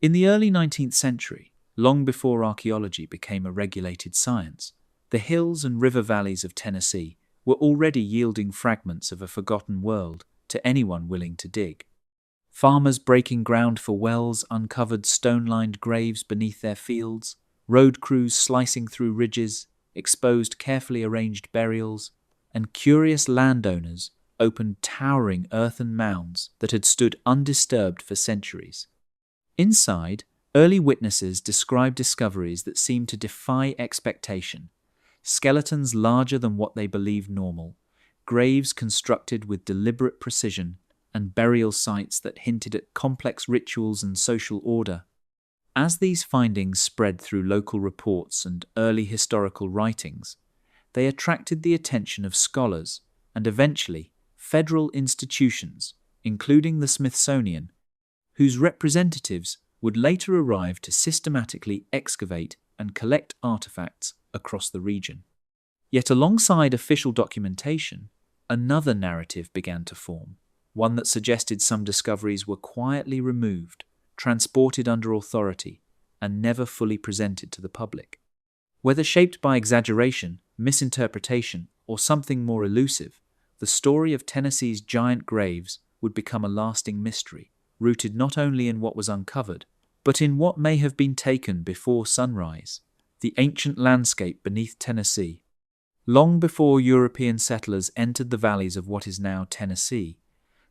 In the early 19th century, long before archaeology became a regulated science, the hills and river valleys of Tennessee were already yielding fragments of a forgotten world to anyone willing to dig. Farmers breaking ground for wells uncovered stone-lined graves beneath their fields, road crews slicing through ridges, exposed carefully arranged burials, and curious landowners opened towering earthen mounds that had stood undisturbed for centuries. Inside, early witnesses described discoveries that seemed to defy expectation: skeletons larger than what they believed normal, graves constructed with deliberate precision, and burial sites that hinted at complex rituals and social order. As these findings spread through local reports and early historical writings, they attracted the attention of scholars and eventually federal institutions, including the Smithsonian, whose representatives would later arrive to systematically excavate and collect artifacts across the region. Yet alongside official documentation, another narrative began to form, one that suggested some discoveries were quietly removed, transported under authority, and never fully presented to the public. Whether shaped by exaggeration, misinterpretation, or something more elusive, the story of Tennessee's giant graves would become a lasting mystery, rooted not only in what was uncovered, but in what may have been taken before sunrise, the ancient landscape beneath Tennessee. Long before European settlers entered the valleys of what is now Tennessee,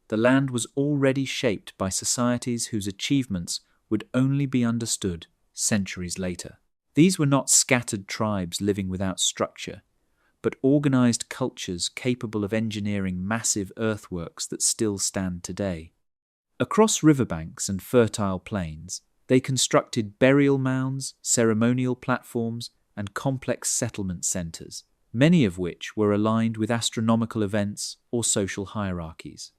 the land was already shaped by societies whose achievements would only be understood centuries later. These were not scattered tribes living without structure, but organized cultures capable of engineering massive earthworks that still stand today. Across riverbanks and fertile plains, they constructed burial mounds, ceremonial platforms, and complex settlement centers, many of which were aligned with astronomical events or social hierarchies.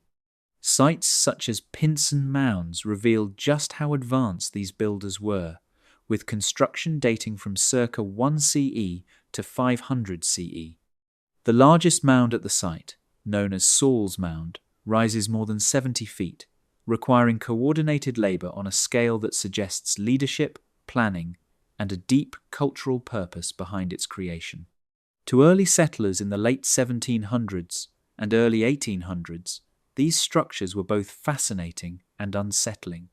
Sites such as Pinson Mounds revealed just how advanced these builders were, with construction dating from circa 1 CE to 500 CE. The largest mound at the site, known as Saul's Mound, rises more than 70 feet, requiring coordinated labor on a scale that suggests leadership, planning, and a deep cultural purpose behind its creation. To early settlers in the late 1700s and early 1800s, these structures were both fascinating and unsettling.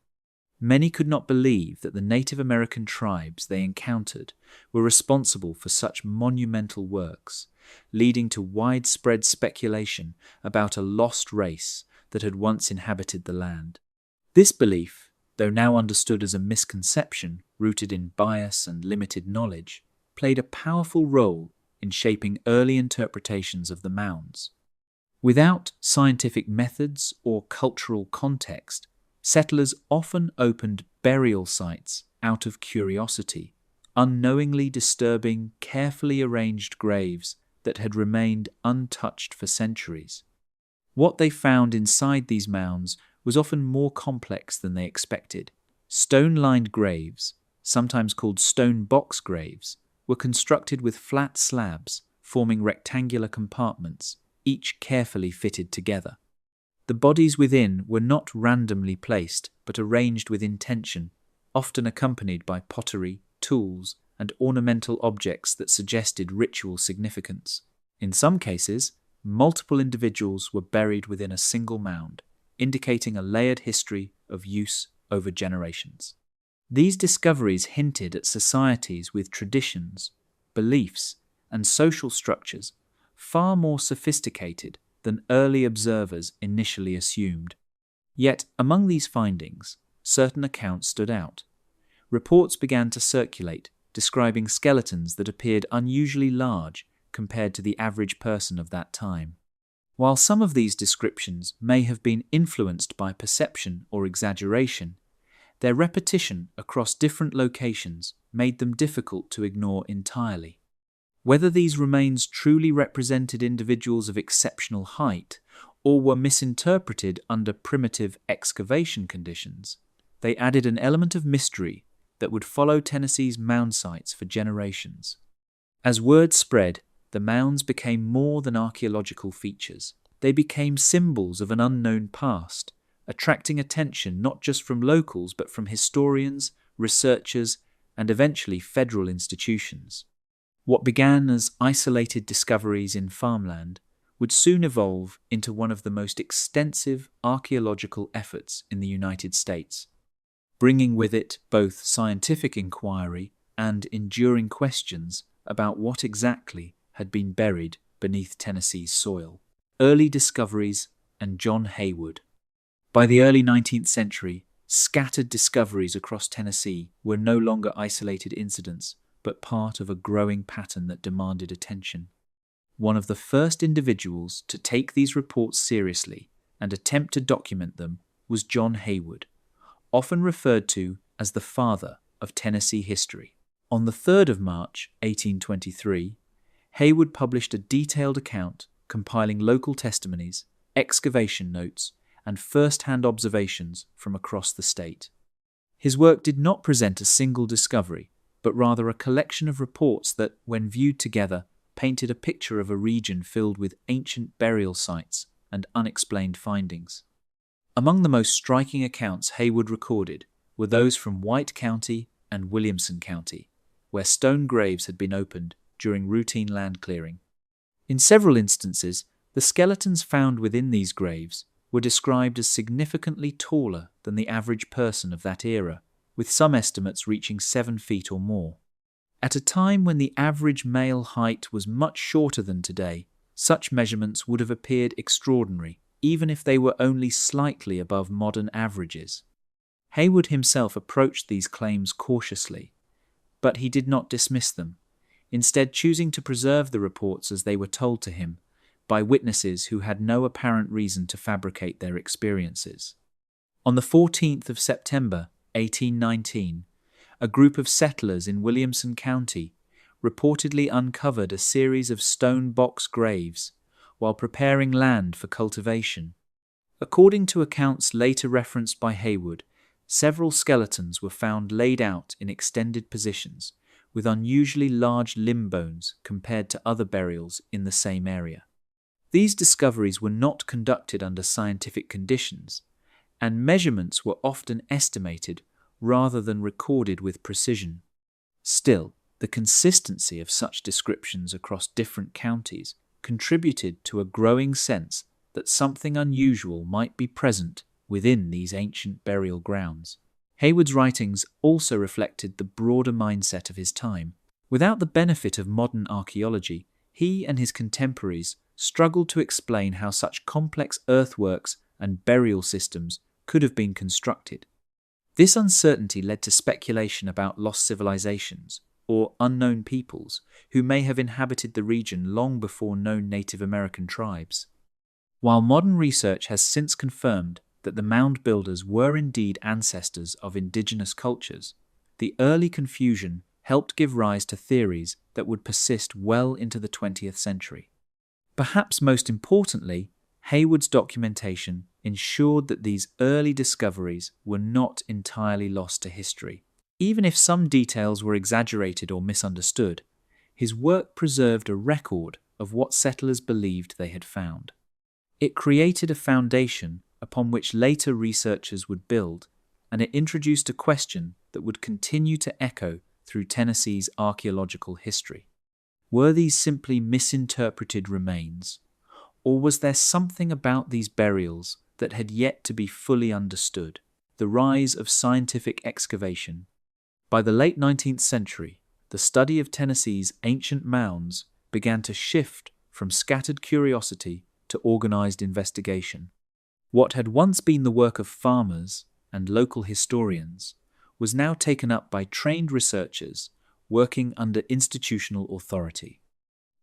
Many could not believe that the Native American tribes they encountered were responsible for such monumental works, leading to widespread speculation about a lost race that had once inhabited the land. This belief, though now understood as a misconception rooted in bias and limited knowledge, played a powerful role in shaping early interpretations of the mounds. Without scientific methods or cultural context, settlers often opened burial sites out of curiosity, unknowingly disturbing carefully arranged graves that had remained untouched for centuries. What they found inside these mounds was often more complex than they expected. Stone-lined graves, sometimes called stone box graves, were constructed with flat slabs forming rectangular compartments, each carefully fitted together. The bodies within were not randomly placed, but arranged with intention, often accompanied by pottery, tools, and ornamental objects that suggested ritual significance. In some cases, multiple individuals were buried within a single mound, indicating a layered history of use over generations. These discoveries hinted at societies with traditions, beliefs, and social structures far more sophisticated than early observers initially assumed. Yet, among these findings, certain accounts stood out. Reports began to circulate describing skeletons that appeared unusually large compared to the average person of that time. While some of these descriptions may have been influenced by perception or exaggeration, their repetition across different locations made them difficult to ignore entirely. Whether these remains truly represented individuals of exceptional height or were misinterpreted under primitive excavation conditions, they added an element of mystery that would follow Tennessee's mound sites for generations. As word spread, the mounds became more than archaeological features. They became symbols of an unknown past, attracting attention not just from locals but from historians, researchers, and eventually federal institutions. What began as isolated discoveries in farmland would soon evolve into one of the most extensive archaeological efforts in the United States, bringing with it both scientific inquiry and enduring questions about what exactly had been buried beneath Tennessee's soil. Early discoveries and John Haywood. By the early 19th century, scattered discoveries across Tennessee were no longer isolated incidents, but part of a growing pattern that demanded attention. One of the first individuals to take these reports seriously and attempt to document them was John Haywood, often referred to as the father of Tennessee history. On the 3rd of March, 1823, Haywood published a detailed account compiling local testimonies, excavation notes, and first-hand observations from across the state. His work did not present a single discovery, but rather a collection of reports that, when viewed together, painted a picture of a region filled with ancient burial sites and unexplained findings. Among the most striking accounts Haywood recorded were those from White County and Williamson County, where stone graves had been opened during routine land clearing. In several instances, the skeletons found within these graves were described as significantly taller than the average person of that era, with some estimates reaching 7 feet or more. At a time when the average male height was much shorter than today, such measurements would have appeared extraordinary, even if they were only slightly above modern averages. Haywood himself approached these claims cautiously, but he did not dismiss them, instead choosing to preserve the reports as they were told to him by witnesses who had no apparent reason to fabricate their experiences. On the 14th of September, 1819, a group of settlers in Williamson County reportedly uncovered a series of stone box graves while preparing land for cultivation. According to accounts later referenced by Haywood, several skeletons were found laid out in extended positions, with unusually large limb bones compared to other burials in the same area. These discoveries were not conducted under scientific conditions, and measurements were often estimated rather than recorded with precision. Still, the consistency of such descriptions across different counties contributed to a growing sense that something unusual might be present within these ancient burial grounds. Haywood's writings also reflected the broader mindset of his time. Without the benefit of modern archaeology, he and his contemporaries struggled to explain how such complex earthworks and burial systems could have been constructed. This uncertainty led to speculation about lost civilizations or unknown peoples who may have inhabited the region long before known Native American tribes. While modern research has since confirmed that the mound builders were indeed ancestors of indigenous cultures, the early confusion helped give rise to theories that would persist well into the 20th century. Perhaps most importantly, Haywood's documentation ensured that these early discoveries were not entirely lost to history. Even if some details were exaggerated or misunderstood, his work preserved a record of what settlers believed they had found. It created a foundation upon which later researchers would build, and it introduced a question that would continue to echo through Tennessee's archaeological history. Were these simply misinterpreted remains, or was there something about these burials that had yet to be fully understood? The rise of scientific excavation. By the late 19th century, the study of Tennessee's ancient mounds began to shift from scattered curiosity to organized investigation. What had once been the work of farmers and local historians was now taken up by trained researchers working under institutional authority.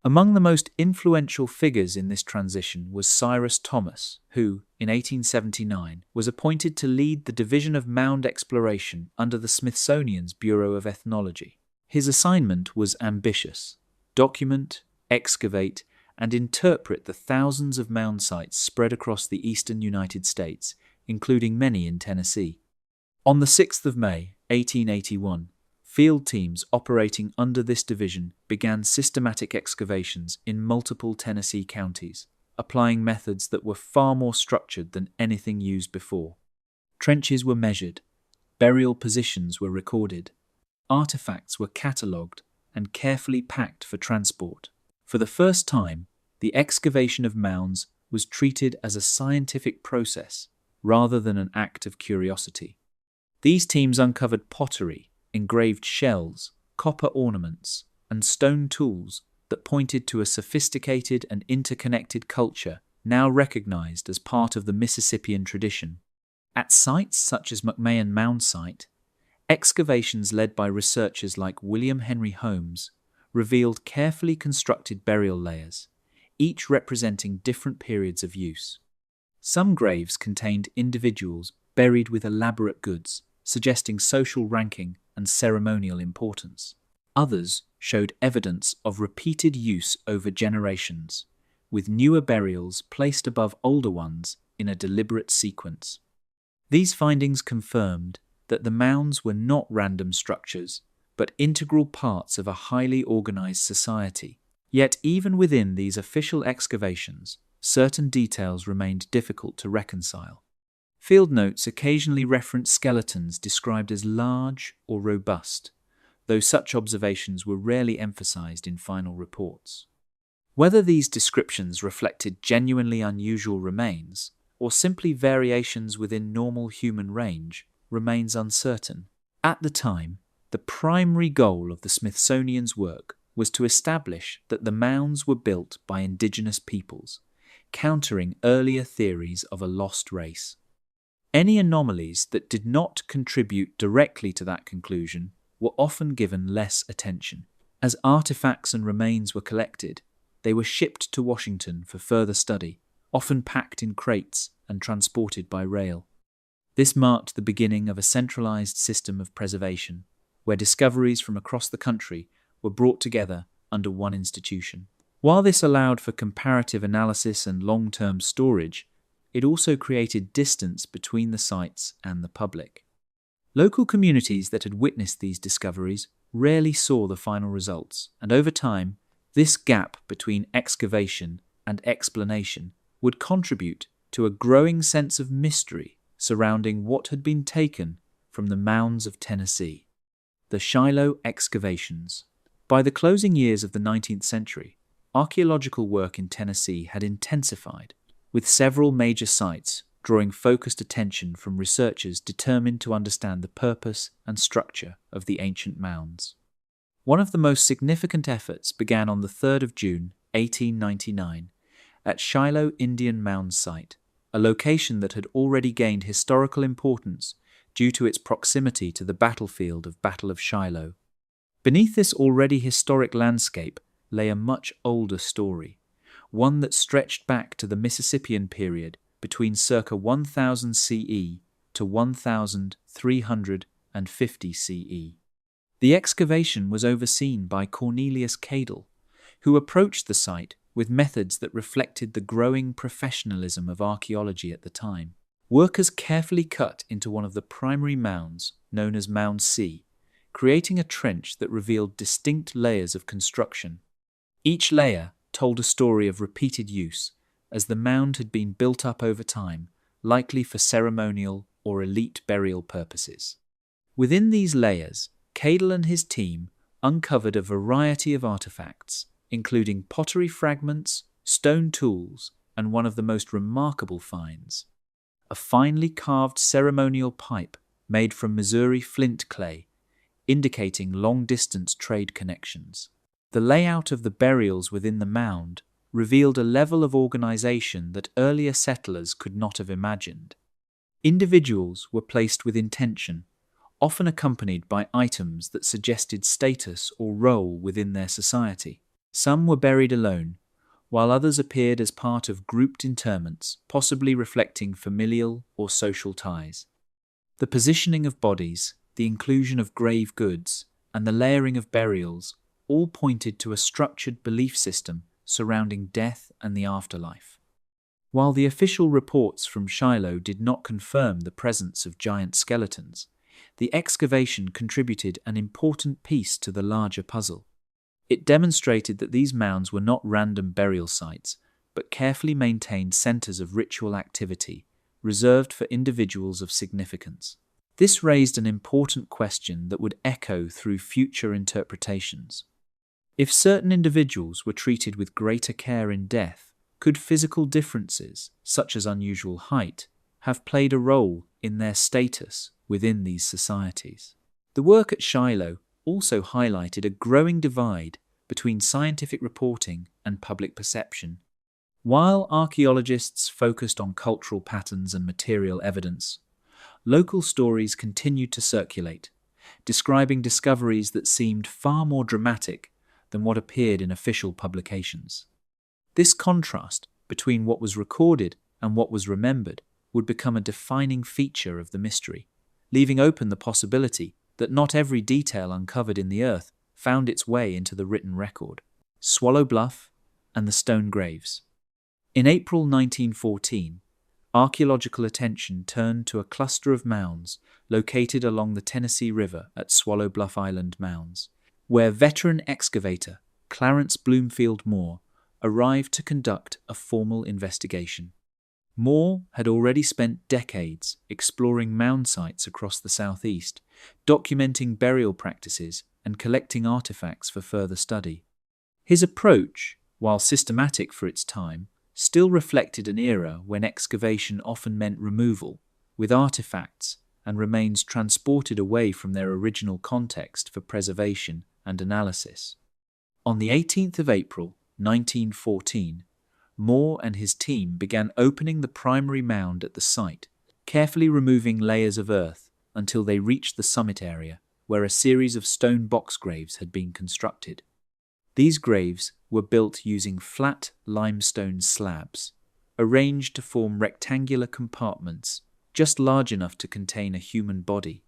Among the most influential figures in this transition was Cyrus Thomas, who, in 1879, was appointed to lead the Division of Mound Exploration under the Smithsonian's Bureau of Ethnology. His assignment was ambitious: document, excavate, and interpret the thousands of mound sites spread across the eastern United States, including many in Tennessee. On the 6th of May, 1881, field teams operating under this division began systematic excavations in multiple Tennessee counties, applying methods that were far more structured than anything used before. Trenches were measured, burial positions were recorded, artifacts were catalogued and carefully packed for transport. For the first time, the excavation of mounds was treated as a scientific process rather than an act of curiosity. These teams uncovered pottery, engraved shells, copper ornaments, and stone tools that pointed to a sophisticated and interconnected culture now recognized as part of the Mississippian tradition. At sites such as McMahon Mound Site, excavations led by researchers like William Henry Holmes revealed carefully constructed burial layers, each representing different periods of use. Some graves contained individuals buried with elaborate goods, suggesting social ranking and ceremonial importance. Others showed evidence of repeated use over generations, with newer burials placed above older ones in a deliberate sequence. These findings confirmed that the mounds were not random structures, but integral parts of a highly organized society. Yet even within these official excavations, certain details remained difficult to reconcile. Field notes occasionally reference skeletons described as large or robust, though such observations were rarely emphasized in final reports. Whether these descriptions reflected genuinely unusual remains or simply variations within normal human range remains uncertain. At the time, the primary goal of the Smithsonian's work was to establish that the mounds were built by indigenous peoples, countering earlier theories of a lost race. Any anomalies that did not contribute directly to that conclusion were often given less attention. As artifacts and remains were collected, they were shipped to Washington for further study, often packed in crates and transported by rail. This marked the beginning of a centralized system of preservation, where discoveries from across the country were brought together under one institution. While this allowed for comparative analysis and long-term storage, it also created distance between the sites and the public. Local communities that had witnessed these discoveries rarely saw the final results, and over time, this gap between excavation and explanation would contribute to a growing sense of mystery surrounding what had been taken from the mounds of Tennessee. The Shiloh excavations. By the closing years of the 19th century, archaeological work in Tennessee had intensified, with several major sites drawing focused attention from researchers determined to understand the purpose and structure of the ancient mounds. One of the most significant efforts began on the 3rd of June, 1899, at Shiloh Indian Mound Site, a location that had already gained historical importance due to its proximity to the battlefield of Battle of Shiloh. Beneath this already historic landscape lay a much older story, one that stretched back to the Mississippian period between circa 1000 CE to 1350 CE. The excavation was overseen by Cornelius Cadell, who approached the site with methods that reflected the growing professionalism of archaeology at the time. Workers carefully cut into one of the primary mounds, known as Mound C, creating a trench that revealed distinct layers of construction. Each layer told a story of repeated use, as the mound had been built up over time, likely for ceremonial or elite burial purposes. Within these layers, Cadell and his team uncovered a variety of artifacts, including pottery fragments, stone tools, and one of the most remarkable finds, a finely carved ceremonial pipe made from Missouri flint clay, indicating long-distance trade connections. The layout of the burials within the mound revealed a level of organization that earlier settlers could not have imagined. Individuals were placed with intention, often accompanied by items that suggested status or role within their society. Some were buried alone, while others appeared as part of grouped interments, possibly reflecting familial or social ties. The positioning of bodies, the inclusion of grave goods, and the layering of burials all pointed to a structured belief system surrounding death and the afterlife. While the official reports from Shiloh did not confirm the presence of giant skeletons, the excavation contributed an important piece to the larger puzzle. It demonstrated that these mounds were not random burial sites, but carefully maintained centers of ritual activity reserved for individuals of significance. This raised an important question that would echo through future interpretations. If certain individuals were treated with greater care in death, could physical differences, such as unusual height, have played a role in their status within these societies? The work at Shiloh also highlighted a growing divide between scientific reporting and public perception. While archaeologists focused on cultural patterns and material evidence, local stories continued to circulate, describing discoveries that seemed far more dramatic than what appeared in official publications. This contrast between what was recorded and what was remembered would become a defining feature of the mystery, leaving open the possibility that not every detail uncovered in the earth found its way into the written record. Swallow Bluff and the Stone Graves. In April 1914, archaeological attention turned to a cluster of mounds located along the Tennessee River at Swallow Bluff Island Mounds, where veteran excavator Clarence Bloomfield Moore arrived to conduct a formal investigation. Moore had already spent decades exploring mound sites across the southeast, documenting burial practices and collecting artifacts for further study. His approach, while systematic for its time, still reflected an era when excavation often meant removal, with artifacts and remains transported away from their original context for preservation and analysis. On the 18th of April, 1914, Moore and his team began opening the primary mound at the site, carefully removing layers of earth until they reached the summit area, where a series of stone box graves had been constructed. These graves were built using flat limestone slabs, arranged to form rectangular compartments just large enough to contain a human body.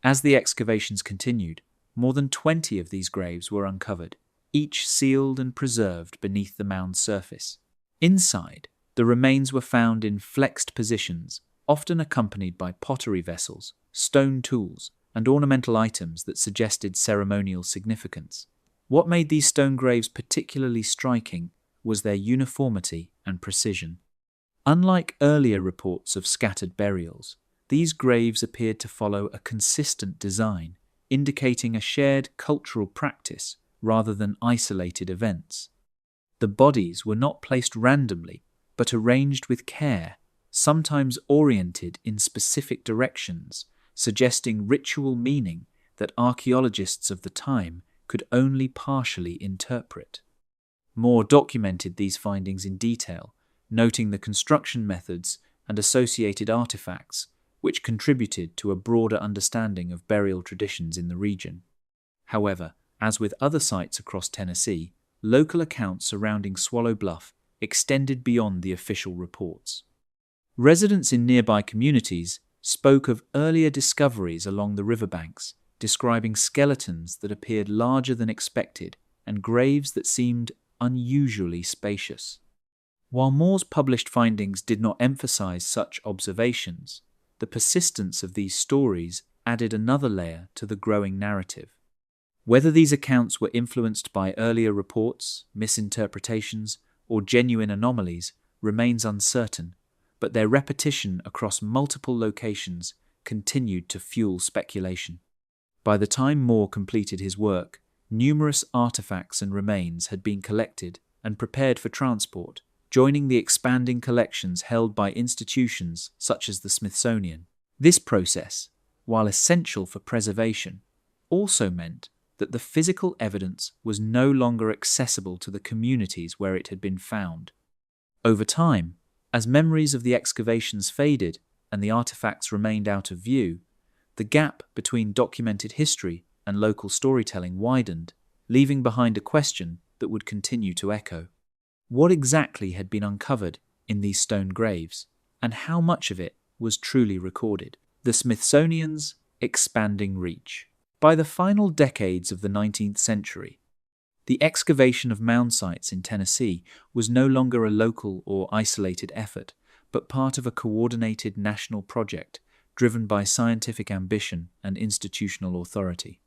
As the excavations continued, more than 20 of these graves were uncovered, each sealed and preserved beneath the mound's surface. Inside, the remains were found in flexed positions, often accompanied by pottery vessels, stone tools, and ornamental items that suggested ceremonial significance. What made these stone graves particularly striking was their uniformity and precision. Unlike earlier reports of scattered burials, these graves appeared to follow a consistent design, indicating a shared cultural practice rather than isolated events. The bodies were not placed randomly, but arranged with care, sometimes oriented in specific directions, suggesting ritual meaning that archaeologists of the time could only partially interpret. Moore documented these findings in detail, noting the construction methods and associated artifacts, which contributed to a broader understanding of burial traditions in the region. However, as with other sites across Tennessee, local accounts surrounding Swallow Bluff extended beyond the official reports. Residents in nearby communities spoke of earlier discoveries along the riverbanks, describing skeletons that appeared larger than expected and graves that seemed unusually spacious. While Moore's published findings did not emphasize such observations, the persistence of these stories added another layer to the growing narrative. Whether these accounts were influenced by earlier reports, misinterpretations, or genuine anomalies remains uncertain, but their repetition across multiple locations continued to fuel speculation. By the time Moore completed his work, numerous artifacts and remains had been collected and prepared for transport, joining the expanding collections held by institutions such as the Smithsonian. This process, while essential for preservation, also meant that the physical evidence was no longer accessible to the communities where it had been found. Over time, as memories of the excavations faded and the artifacts remained out of view, the gap between documented history and local storytelling widened, leaving behind a question that would continue to echo. What exactly had been uncovered in these stone graves, and how much of it was truly recorded? The Smithsonian's expanding reach. By the final decades of the 19th century, the excavation of mound sites in Tennessee was no longer a local or isolated effort, but part of a coordinated national project driven by scientific ambition and institutional authority.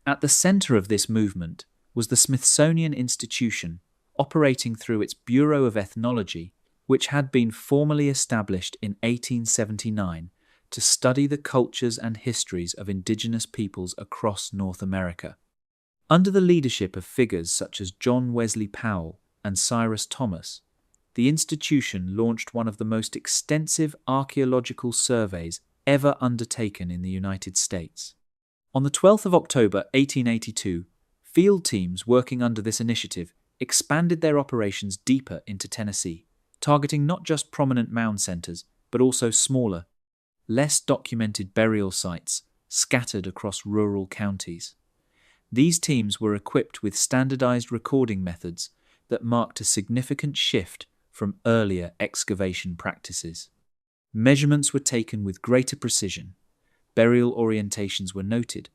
At the center of this movement was the Smithsonian Institution, operating through its Bureau of Ethnology, which had been formally established in 1879 to study the cultures and histories of indigenous peoples across North America. Under the leadership of figures such as John Wesley Powell and Cyrus Thomas, the institution launched one of the most extensive archaeological surveys ever undertaken in the United States. On the 12th of October 1882, field teams working under this initiative expanded their operations deeper into Tennessee, targeting not just prominent mound centers, but also smaller, less documented burial sites scattered across rural counties. These teams were equipped with standardized recording methods that marked a significant shift from earlier excavation practices. Measurements were taken with greater precision, burial orientations were noted,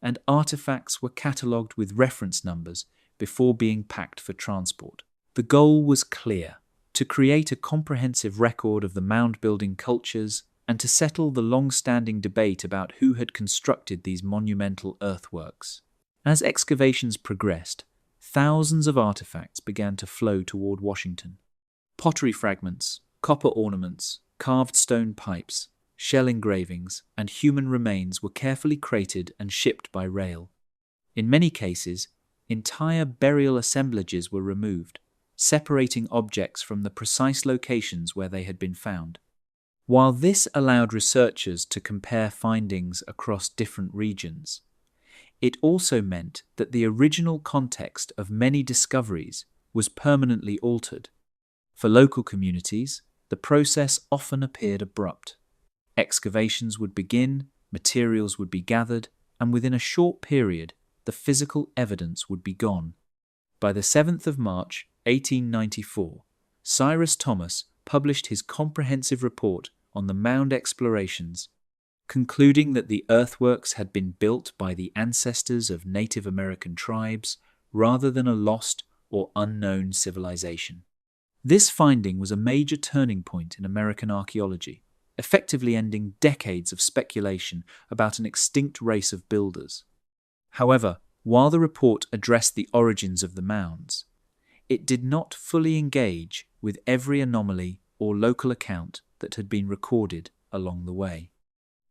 and artifacts were catalogued with reference numbers before being packed for transport. The goal was clear: to create a comprehensive record of the mound-building cultures and to settle the long-standing debate about who had constructed these monumental earthworks. As excavations progressed, thousands of artifacts began to flow toward Washington. Pottery fragments, copper ornaments, carved stone pipes, shell engravings, and human remains were carefully crated and shipped by rail. In many cases, entire burial assemblages were removed, separating objects from the precise locations where they had been found. While this allowed researchers to compare findings across different regions, it also meant that the original context of many discoveries was permanently altered. For local communities, the process often appeared abrupt. Excavations would begin, materials would be gathered, and within a short period, the physical evidence would be gone. By the 7th of March, 1894, Cyrus Thomas published his comprehensive report on the mound explorations, concluding that the earthworks had been built by the ancestors of Native American tribes rather than a lost or unknown civilization. This finding was a major turning point in American archaeology, effectively ending decades of speculation about an extinct race of builders. However, while the report addressed the origins of the mounds, it did not fully engage with every anomaly or local account that had been recorded along the way.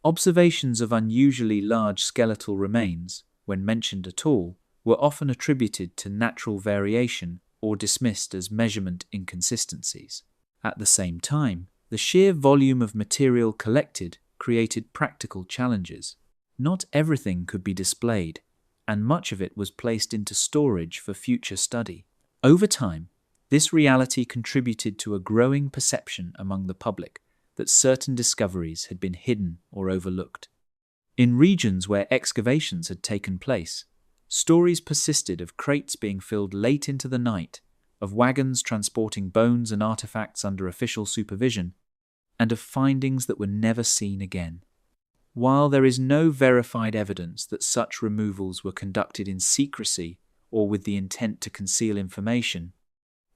Observations of unusually large skeletal remains, when mentioned at all, were often attributed to natural variation or dismissed as measurement inconsistencies. At the same time, the sheer volume of material collected created practical challenges. Not everything could be displayed, and much of it was placed into storage for future study. Over time, this reality contributed to a growing perception among the public that certain discoveries had been hidden or overlooked. In regions where excavations had taken place, stories persisted of crates being filled late into the night, of wagons transporting bones and artifacts under official supervision, and of findings that were never seen again. While there is no verified evidence that such removals were conducted in secrecy or with the intent to conceal information,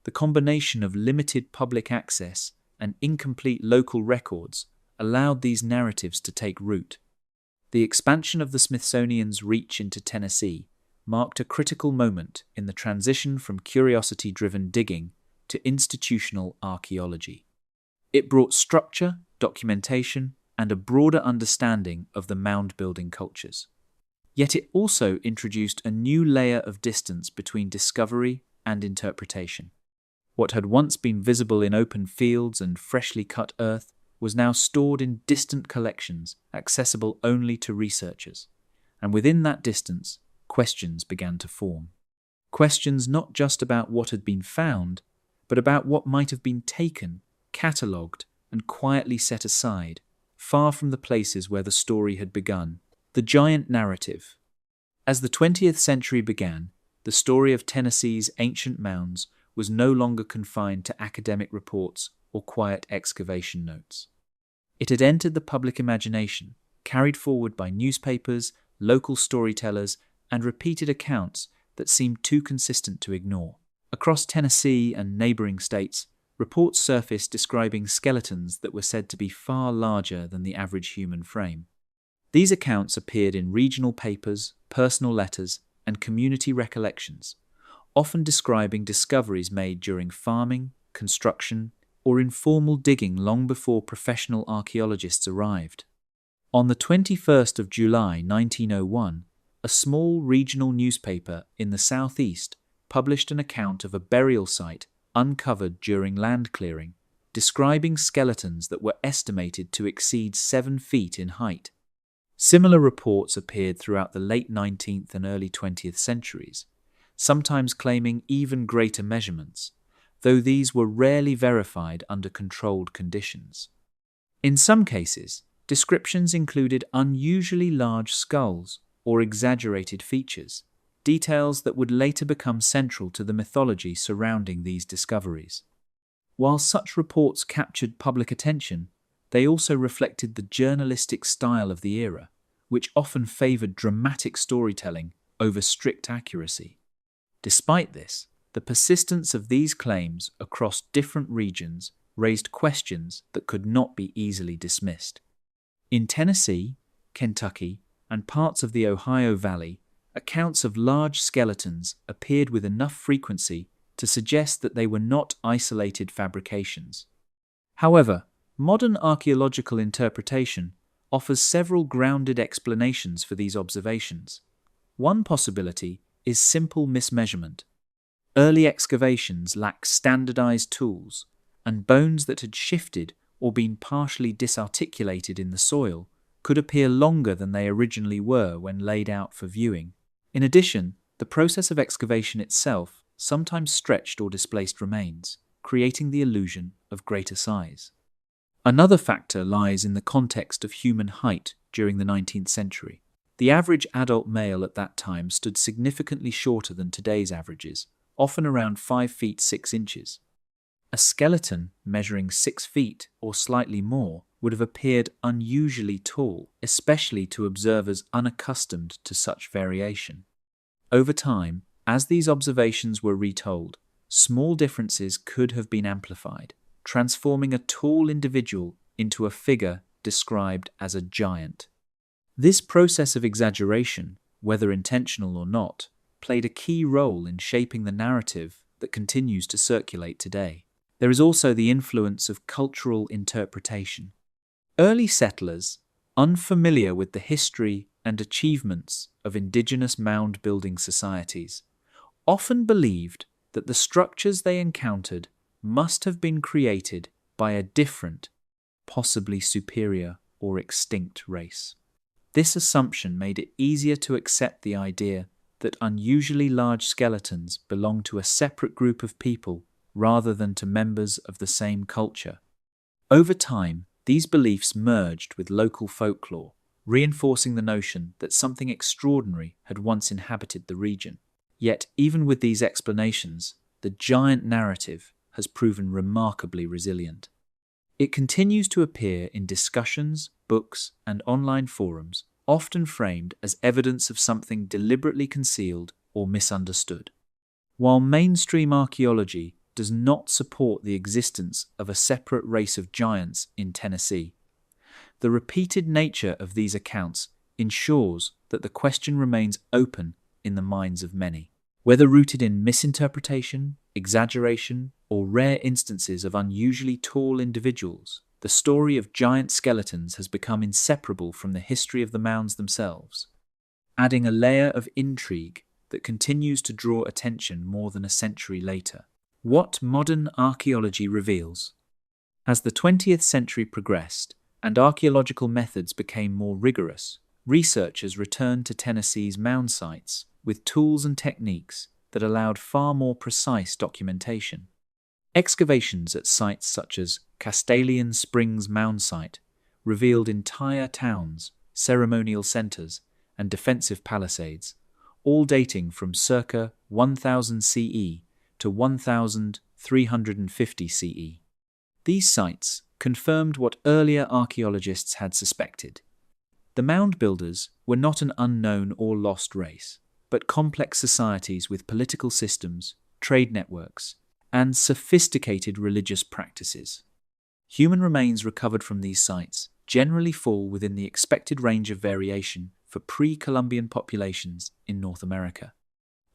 the combination of limited public access and incomplete local records allowed these narratives to take root. The expansion of the Smithsonian's reach into Tennessee marked a critical moment in the transition from curiosity-driven digging to institutional archaeology. It brought structure, documentation, and a broader understanding of the mound-building cultures. Yet it also introduced a new layer of distance between discovery and interpretation. What had once been visible in open fields and freshly cut earth was now stored in distant collections, accessible only to researchers. And within that distance, questions began to form. Questions not just about what had been found, but about what might have been taken, catalogued, and quietly set aside, far from the places where the story had begun. The giant narrative. As the 20th century began, the story of Tennessee's ancient mounds was no longer confined to academic reports or quiet excavation notes. It had entered the public imagination, carried forward by newspapers, local storytellers, and repeated accounts that seemed too consistent to ignore. Across Tennessee and neighboring states, reports surfaced describing skeletons that were said to be far larger than the average human frame. These accounts appeared in regional papers, personal letters, and community recollections, often describing discoveries made during farming, construction, or informal digging long before professional archaeologists arrived. On the 21st of July 1901, a small regional newspaper in the southeast published an account of a burial site uncovered during land clearing, describing skeletons that were estimated to exceed 7 feet in height. Similar reports appeared throughout the late 19th and early 20th centuries, sometimes claiming even greater measurements, though these were rarely verified under controlled conditions. In some cases, descriptions included unusually large skulls or exaggerated features, details that would later become central to the mythology surrounding these discoveries. While such reports captured public attention, they also reflected the journalistic style of the era, which often favored dramatic storytelling over strict accuracy. Despite this, the persistence of these claims across different regions raised questions that could not be easily dismissed. In Tennessee, Kentucky, and parts of the Ohio Valley, accounts of large skeletons appeared with enough frequency to suggest that they were not isolated fabrications. However, modern archaeological interpretation offers several grounded explanations for these observations. One possibility is simple mismeasurement. Early excavations lacked standardized tools, and bones that had shifted or been partially disarticulated in the soil could appear longer than they originally were when laid out for viewing. In addition, the process of excavation itself sometimes stretched or displaced remains, creating the illusion of greater size. Another factor lies in the context of human height during the 19th century. The average adult male at that time stood significantly shorter than today's averages, often around 5 feet 6 inches. A skeleton measuring 6 feet or slightly more would have appeared unusually tall, especially to observers unaccustomed to such variation. Over time, as these observations were retold, small differences could have been amplified, transforming a tall individual into a figure described as a giant. This process of exaggeration, whether intentional or not, played a key role in shaping the narrative that continues to circulate today. There is also the influence of cultural interpretation. Early settlers, unfamiliar with the history and achievements of indigenous mound-building societies, often believed that the structures they encountered must have been created by a different, possibly superior or extinct race. This assumption made it easier to accept the idea that unusually large skeletons belonged to a separate group of people rather than to members of the same culture. Over time, these beliefs merged with local folklore, reinforcing the notion that something extraordinary had once inhabited the region. Yet, even with these explanations, the giant narrative has proven remarkably resilient. It continues to appear in discussions, books, and online forums, often framed as evidence of something deliberately concealed or misunderstood. While mainstream archaeology does not support the existence of a separate race of giants in Tennessee, the repeated nature of these accounts ensures that the question remains open in the minds of many. Whether rooted in misinterpretation, exaggeration, or rare instances of unusually tall individuals, the story of giant skeletons has become inseparable from the history of the mounds themselves, adding a layer of intrigue that continues to draw attention more than a century later. What modern archaeology reveals? As the 20th century progressed and archaeological methods became more rigorous, researchers returned to Tennessee's mound sites with tools and techniques that allowed far more precise documentation. Excavations at sites such as Castalian Springs Mound Site revealed entire towns, ceremonial centers, and defensive palisades, all dating from circa 1000 CE to 1350 CE. These sites confirmed what earlier archaeologists had suspected. The mound builders were not an unknown or lost race, but complex societies with political systems, trade networks, and sophisticated religious practices. Human remains recovered from these sites generally fall within the expected range of variation for pre-Columbian populations in North America.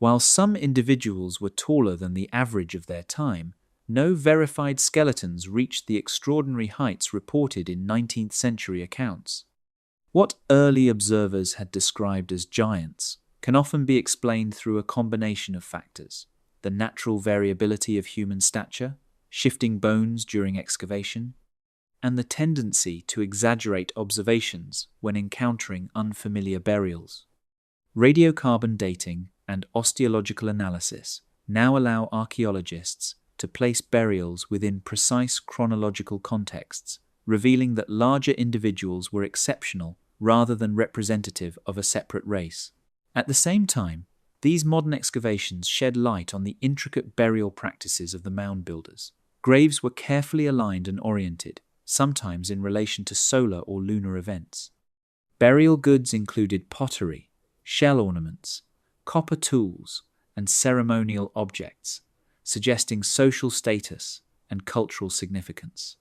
While some individuals were taller than the average of their time, no verified skeletons reached the extraordinary heights reported in 19th century accounts. What early observers had described as giants can often be explained through a combination of factors: the natural variability of human stature, shifting bones during excavation, and the tendency to exaggerate observations when encountering unfamiliar burials. Radiocarbon dating and osteological analysis now allow archaeologists to place burials within precise chronological contexts, revealing that larger individuals were exceptional rather than representative of a separate race. At the same time, these modern excavations shed light on the intricate burial practices of the mound builders. Graves were carefully aligned and oriented, sometimes in relation to solar or lunar events. Burial goods included pottery, shell ornaments, copper tools, and ceremonial objects, suggesting social status and cultural significance.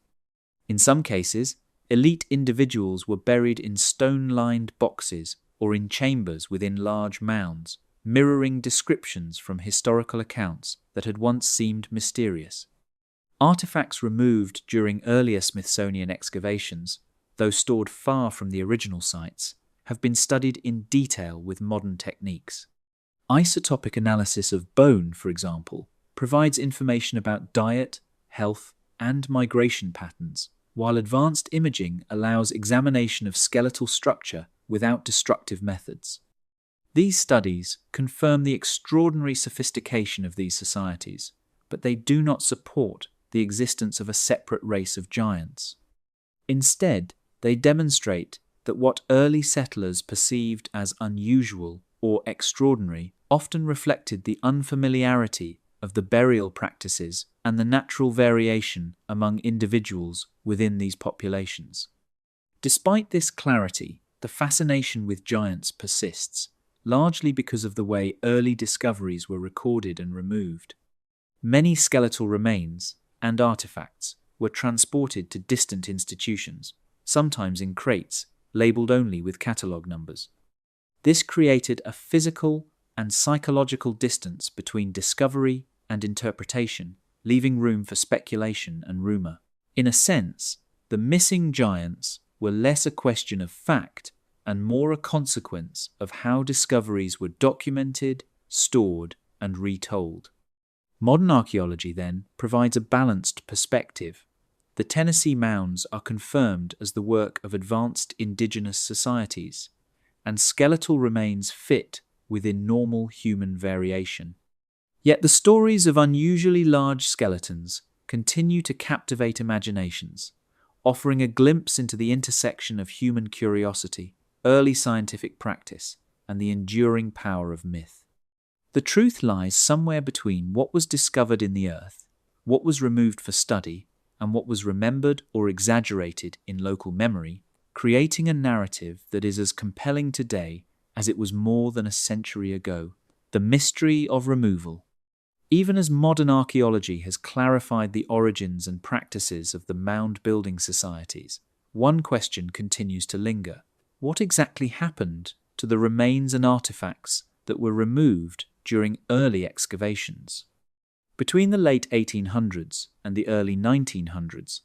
In some cases, elite individuals were buried in stone-lined boxes or in chambers within large mounds, mirroring descriptions from historical accounts that had once seemed mysterious. Artifacts removed during earlier Smithsonian excavations, though stored far from the original sites, have been studied in detail with modern techniques. Isotopic analysis of bone, for example, provides information about diet, health, and migration patterns, while advanced imaging allows examination of skeletal structure without destructive methods. These studies confirm the extraordinary sophistication of these societies, but they do not support the existence of a separate race of giants. Instead, they demonstrate that what early settlers perceived as unusual or extraordinary often reflected the unfamiliarity of the burial practices and the natural variation among individuals within these populations. Despite this clarity, the fascination with giants persists, largely because of the way early discoveries were recorded and removed. Many skeletal remains and artifacts were transported to distant institutions, sometimes in crates, labelled only with catalogue numbers. This created a physical and psychological distance between discovery and interpretation, leaving room for speculation and rumour. In a sense, the missing giants were less a question of fact and more a consequence of how discoveries were documented, stored, and retold. Modern archaeology, then, provides a balanced perspective. The Tennessee Mounds are confirmed as the work of advanced indigenous societies, and skeletal remains fit within normal human variation. Yet the stories of unusually large skeletons continue to captivate imaginations, offering a glimpse into the intersection of human curiosity, early scientific practice, and the enduring power of myth. The truth lies somewhere between what was discovered in the earth, what was removed for study, and what was remembered or exaggerated in local memory, creating a narrative that is as compelling today as it was more than a century ago. The mystery of removal. Even as modern archaeology has clarified the origins and practices of the mound-building societies, one question continues to linger. What exactly happened to the remains and artifacts that were removed during early excavations? Between the late 1800s and the early 1900s,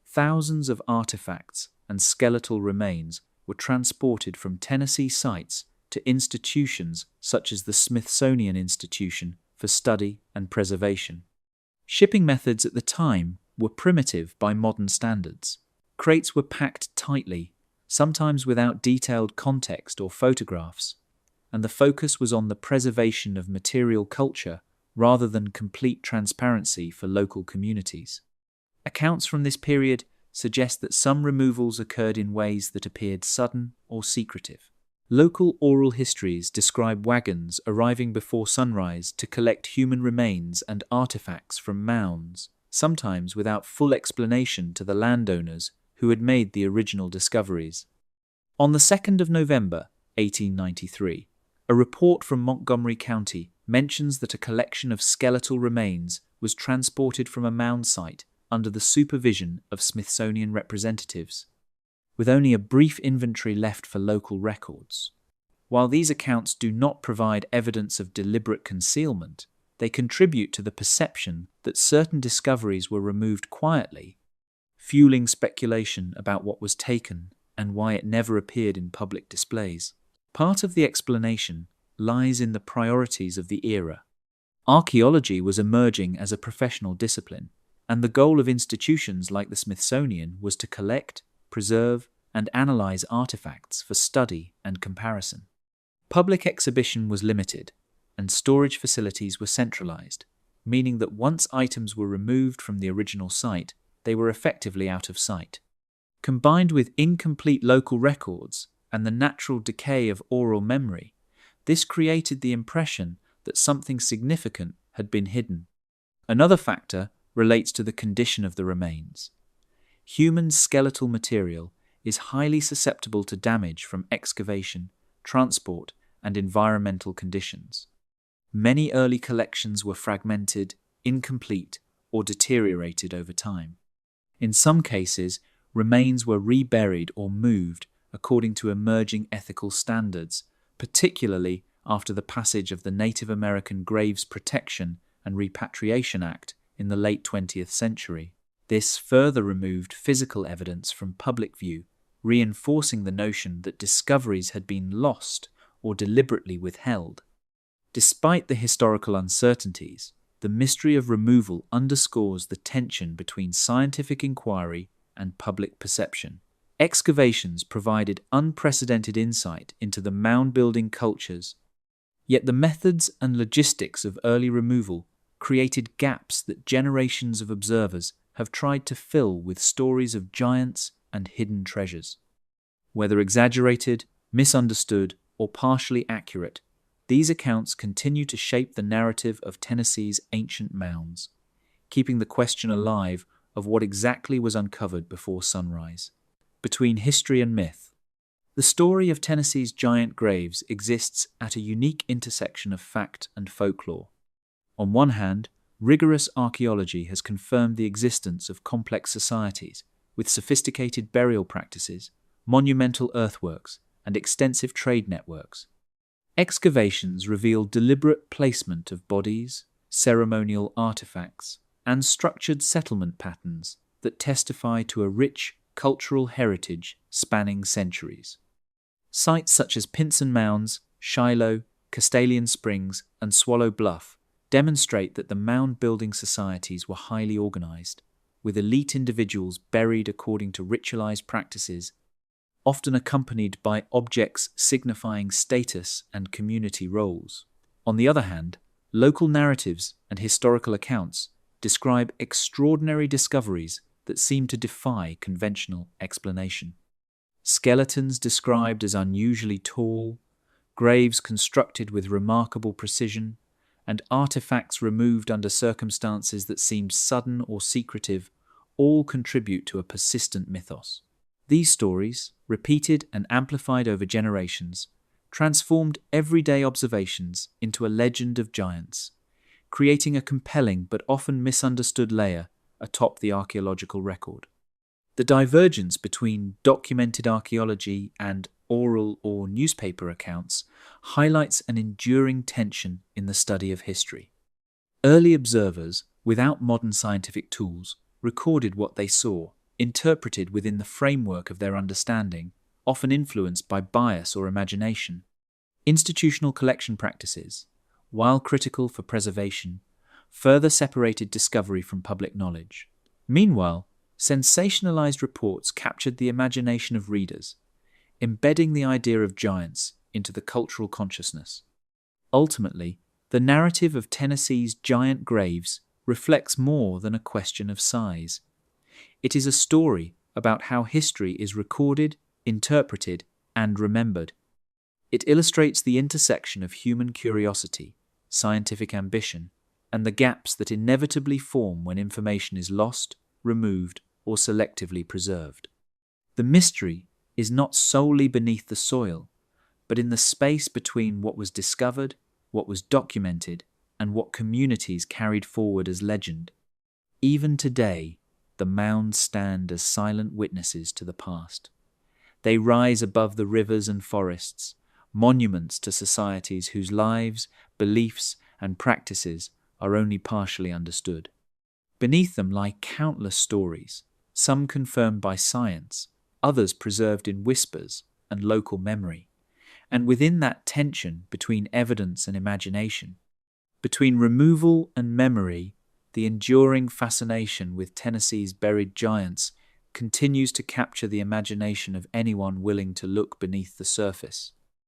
thousands of artifacts and skeletal remains were transported from Tennessee sites to institutions such as the Smithsonian Institution for Study and Preservation. Shipping methods at the time were primitive by modern standards. Crates were packed tightly, sometimes without detailed context or photographs, and the focus was on the preservation of material culture rather than complete transparency for local communities. Accounts from this period suggest that some removals occurred in ways that appeared sudden or secretive. Local oral histories describe wagons arriving before sunrise to collect human remains and artifacts from mounds, sometimes without full explanation to the landowners who had made the original discoveries. On the 2nd of November, 1893, a report from Montgomery County mentions that a collection of skeletal remains was transported from a mound site under the supervision of Smithsonian representatives, with only a brief inventory left for local records. While these accounts do not provide evidence of deliberate concealment, they contribute to the perception that certain discoveries were removed quietly, fueling speculation about what was taken and why it never appeared in public displays. Part of the explanation lies in the priorities of the era. Archaeology was emerging as a professional discipline, and the goal of institutions like the Smithsonian was to collect, preserve, and analyze artifacts for study and comparison. Public exhibition was limited, and storage facilities were centralized, meaning that once items were removed from the original site, they were effectively out of sight. Combined with incomplete local records and the natural decay of oral memory, this created the impression that something significant had been hidden. Another factor relates to the condition of the remains. Human skeletal material is highly susceptible to damage from excavation, transport, and environmental conditions. Many early collections were fragmented, incomplete, or deteriorated over time. In some cases, remains were reburied or moved according to emerging ethical standards, particularly after the passage of the Native American Graves Protection and Repatriation Act in the late 20th century. This further removed physical evidence from public view, reinforcing the notion that discoveries had been lost or deliberately withheld. Despite the historical uncertainties, the mystery of removal underscores the tension between scientific inquiry and public perception. Excavations provided unprecedented insight into the mound-building cultures, yet the methods and logistics of early removal created gaps that generations of observers have tried to fill with stories of giants and hidden treasures. Whether exaggerated, misunderstood, or partially accurate, these accounts continue to shape the narrative of Tennessee's ancient mounds, keeping the question alive of what exactly was uncovered before sunrise. Between history and myth, the story of Tennessee's giant graves exists at a unique intersection of fact and folklore. On one hand, rigorous archaeology has confirmed the existence of complex societies with sophisticated burial practices, monumental earthworks, and extensive trade networks. Excavations reveal deliberate placement of bodies, ceremonial artifacts, and structured settlement patterns that testify to a rich cultural heritage spanning centuries. Sites such as Pinson Mounds, Shiloh, Castalian Springs, and Swallow Bluff demonstrate that the mound-building societies were highly organized, with elite individuals buried according to ritualized practices, often accompanied by objects signifying status and community roles. On the other hand, local narratives and historical accounts describe extraordinary discoveries that seem to defy conventional explanation. Skeletons described as unusually tall, graves constructed with remarkable precision, and artifacts removed under circumstances that seemed sudden or secretive all contribute to a persistent mythos. These stories, repeated and amplified over generations, transformed everyday observations into a legend of giants, creating a compelling but often misunderstood layer atop the archaeological record. The divergence between documented archaeology and oral or newspaper accounts highlights an enduring tension in the study of history. Early observers, without modern scientific tools, recorded what they saw, interpreted within the framework of their understanding, often influenced by bias or imagination. Institutional collection practices, while critical for preservation, further separated discovery from public knowledge. Meanwhile, sensationalized reports captured the imagination of readers, embedding the idea of giants into the cultural consciousness. Ultimately, the narrative of Tennessee's giant graves reflects more than a question of size. It is a story about how history is recorded, interpreted, and remembered. It illustrates the intersection of human curiosity, scientific ambition, and the gaps that inevitably form when information is lost, removed, or selectively preserved. The mystery is not solely beneath the soil, but in the space between what was discovered, what was documented, and what communities carried forward as legend. Even today, the mounds stand as silent witnesses to the past. They rise above the rivers and forests, monuments to societies whose lives, beliefs, and practices are only partially understood. Beneath them lie countless stories, some confirmed by science, others preserved in whispers and local memory. And within that tension between evidence and imagination, between removal and memory, the enduring fascination with Tennessee's buried giants continues to capture the imagination of anyone willing to look beneath the surface.